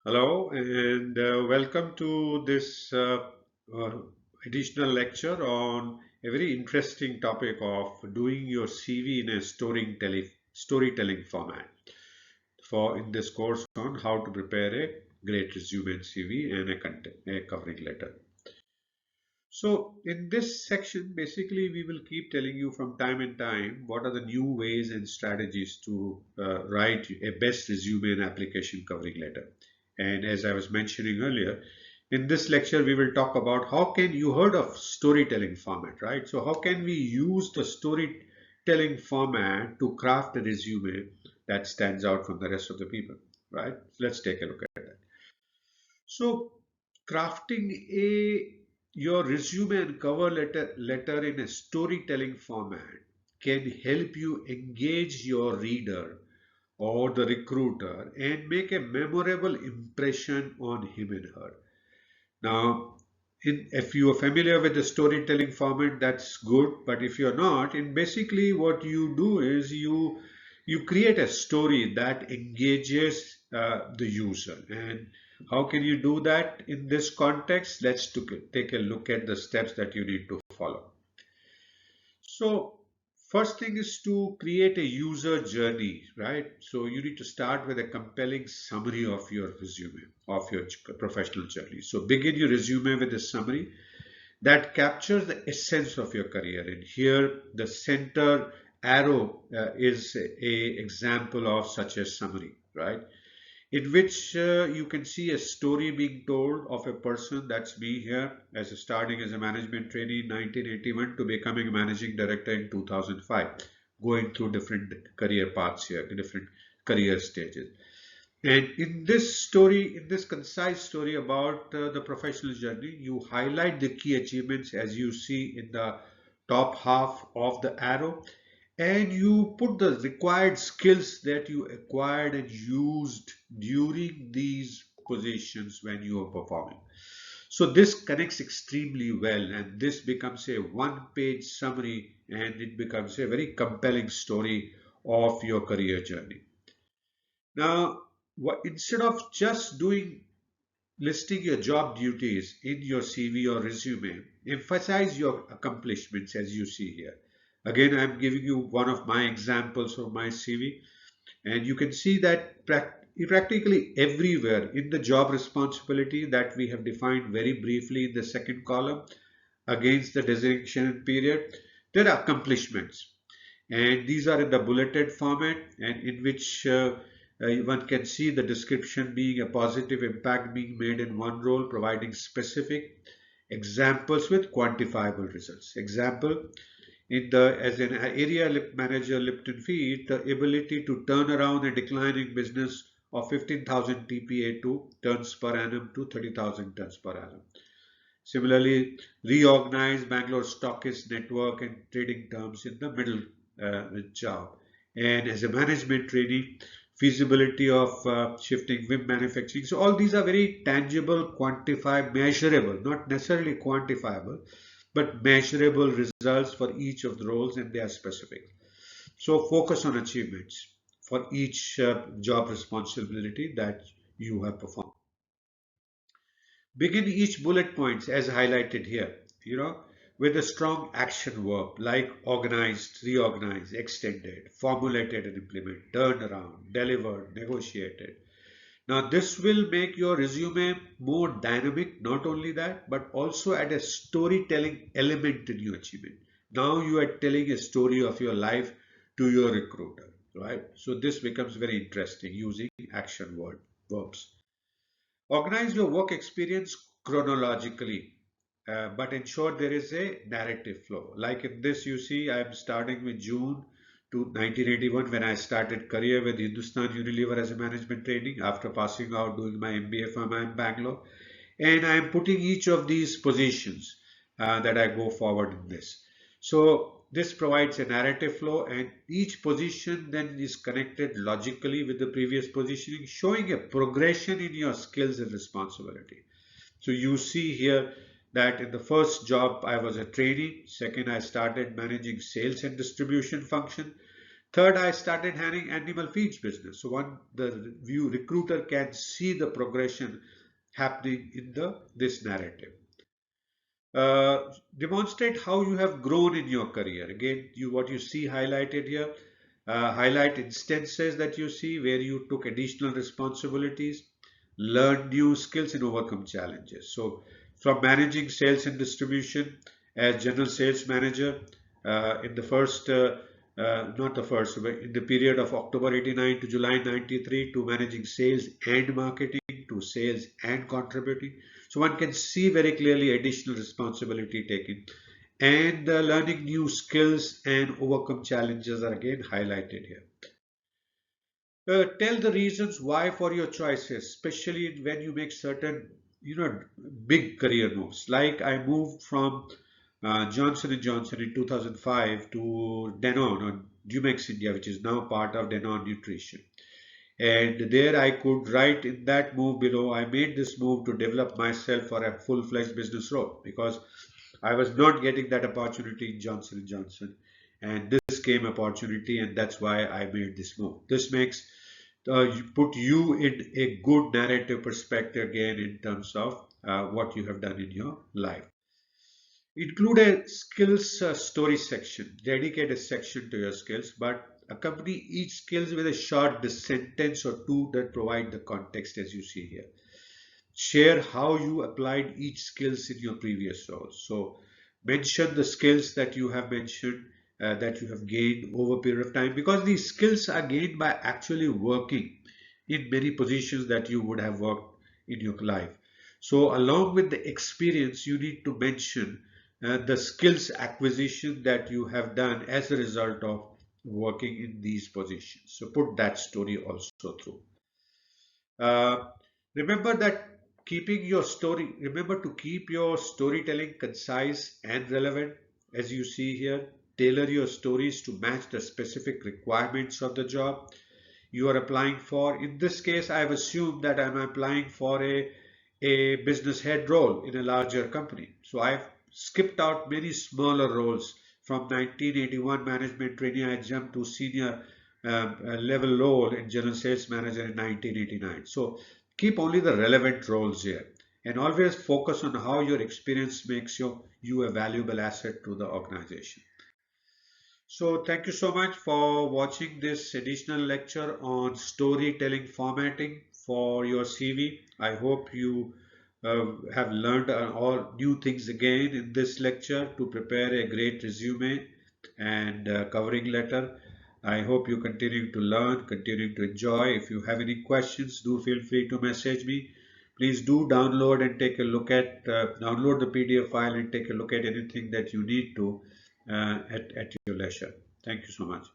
Hello and welcome to this uh, additional lecture on a very interesting topic of doing your CV in a storytelling format. For in this course on how to prepare a great resume and CV and a covering letter. So in this section, basically we will keep telling you from time and time what are the new ways and strategies to write a best resume and application covering letter. And as I was mentioning earlier, in this lecture we will talk about how can you heard of storytelling format, right? So how can we use the storytelling format to craft a resume that stands out from the rest of the people, right? Let's take a look at that. So, crafting a your resume and cover letter in a storytelling format can help you engage your reader or the recruiter and make a memorable impression on him and her. Now, if you are familiar with the storytelling format, that's good. But if you're not, in basically what you do is you create a story that engages the user. And how can you do that in this context? Let's take a look at the steps that you need to follow. So first thing is to create a user journey, right? So you need to start with a compelling summary of your resume, of your professional journey. So begin your resume with a summary that captures the essence of your career. And here the center arrow is a example of such a summary, right? In which you can see a story being told of a person, that's me here, as starting as a management trainee in 1981 to becoming a managing director in 2005, going through different career paths here, different career stages. And in this story, in this concise story about the professional journey, you highlight the key achievements as you see in the top half of the arrow, and you put the required skills that you acquired and used during these positions when you are performing. So this connects extremely well, and this becomes a one-page summary, and it becomes a very compelling story of your career journey. Now, instead of just doing listing your job duties in your CV or resume, emphasize your accomplishments as you see here. Again, I'm giving you one of my examples of my CV, and you can see that practically everywhere in the job responsibility that we have defined very briefly in the second column against the designation period, there are accomplishments, and these are in the bulleted format, and in which one can see the description being a positive impact being made in one role, providing specific examples with quantifiable results. Example, in the as an area manager Lipton Feed, the ability to turn around a declining business of 15,000 TPA2 tons per annum to 30,000 tons per annum. Similarly, reorganize Bangalore stockist network and trading terms in the middle job. And as a management trainee, feasibility of shifting WIM manufacturing. So all these are very tangible, quantifiable, measurable, not necessarily quantifiable, but measurable results for each of the roles, and they are specific. So focus on achievements for each job responsibility that you have performed. Begin each bullet points as highlighted here, with a strong action verb like organized, reorganized, extended, formulated and implemented, turned around, delivered, negotiated. Now this will make your resume more dynamic, not only that, but also add a storytelling element in your achievement. Now you are telling a story of your life to your recruiter, right? So this becomes very interesting using verbs. Organize your work experience chronologically, but ensure there is a narrative flow. Like in this, you see, I am starting with June to 1981 when I started career with Hindustan Unilever as a management training after passing out doing my MBA from in Bangalore. And I am putting each of these positions that I go forward in this. So this provides a narrative flow, and each position then is connected logically with the previous positioning, showing a progression in your skills and responsibility. So you see here that in the first job I was a trainee, second I started managing sales and distribution function, Third, I started handling animal feeds business. So the view recruiter can see the progression happening in the this narrative. Demonstrate how you have grown in your career. Again, what you see highlighted here, highlight instances that you see where you took additional responsibilities, learn new skills and overcome challenges. So from managing sales and distribution as general sales manager in the first not the first but in the period of October 89 to July 93, to managing sales and marketing, to sales and contributing. So one can see very clearly additional responsibility taken, and learning new skills and overcome challenges are again highlighted here. Tell the reasons why for your choices, especially when you make certain, big career moves. Like I moved from Johnson& Johnson in 2005 to Danone or Dumex India, which is now part of Danone Nutrition. And there I could write in that move below, I made this move to develop myself for a full-fledged business role because I was not getting that opportunity in Johnson& Johnson. And this came opportunity, and that's why I made this move. This makes put you in a good narrative perspective again in terms of what you have done in your life. Include a skills story section, dedicate a section to your skills, but accompany each skills with a short sentence or two that provide the context as you see here. Share how you applied each skills in your previous roles. So mention the skills that you have mentioned that you have gained over a period of time, because these skills are gained by actually working in many positions that you would have worked in your life. So along with the experience, you need to mention the skills acquisition that you have done as a result of working in these positions. So put that story also through. Uh, remember that remember to keep your storytelling concise and relevant. As you see here, tailor your stories to match the specific requirements of the job you are applying for. In this case, I have assumed that I'm applying for a business head role in a larger company. So I've skipped out many smaller roles. From 1981 management trainee, I jumped to senior level role in general sales manager in 1989. So keep only the relevant roles here, and always focus on how your experience makes you a valuable asset to the organization. So thank you so much for watching this additional lecture on storytelling formatting for your CV. I hope you have learned all new things again in this lecture to prepare a great resume and covering letter. I hope you continue to learn, continue to enjoy. If you have any questions, do feel free to message me. Please do download and take a look at download the PDF file and take a look at anything that you need to at your leisure. Thank you so much.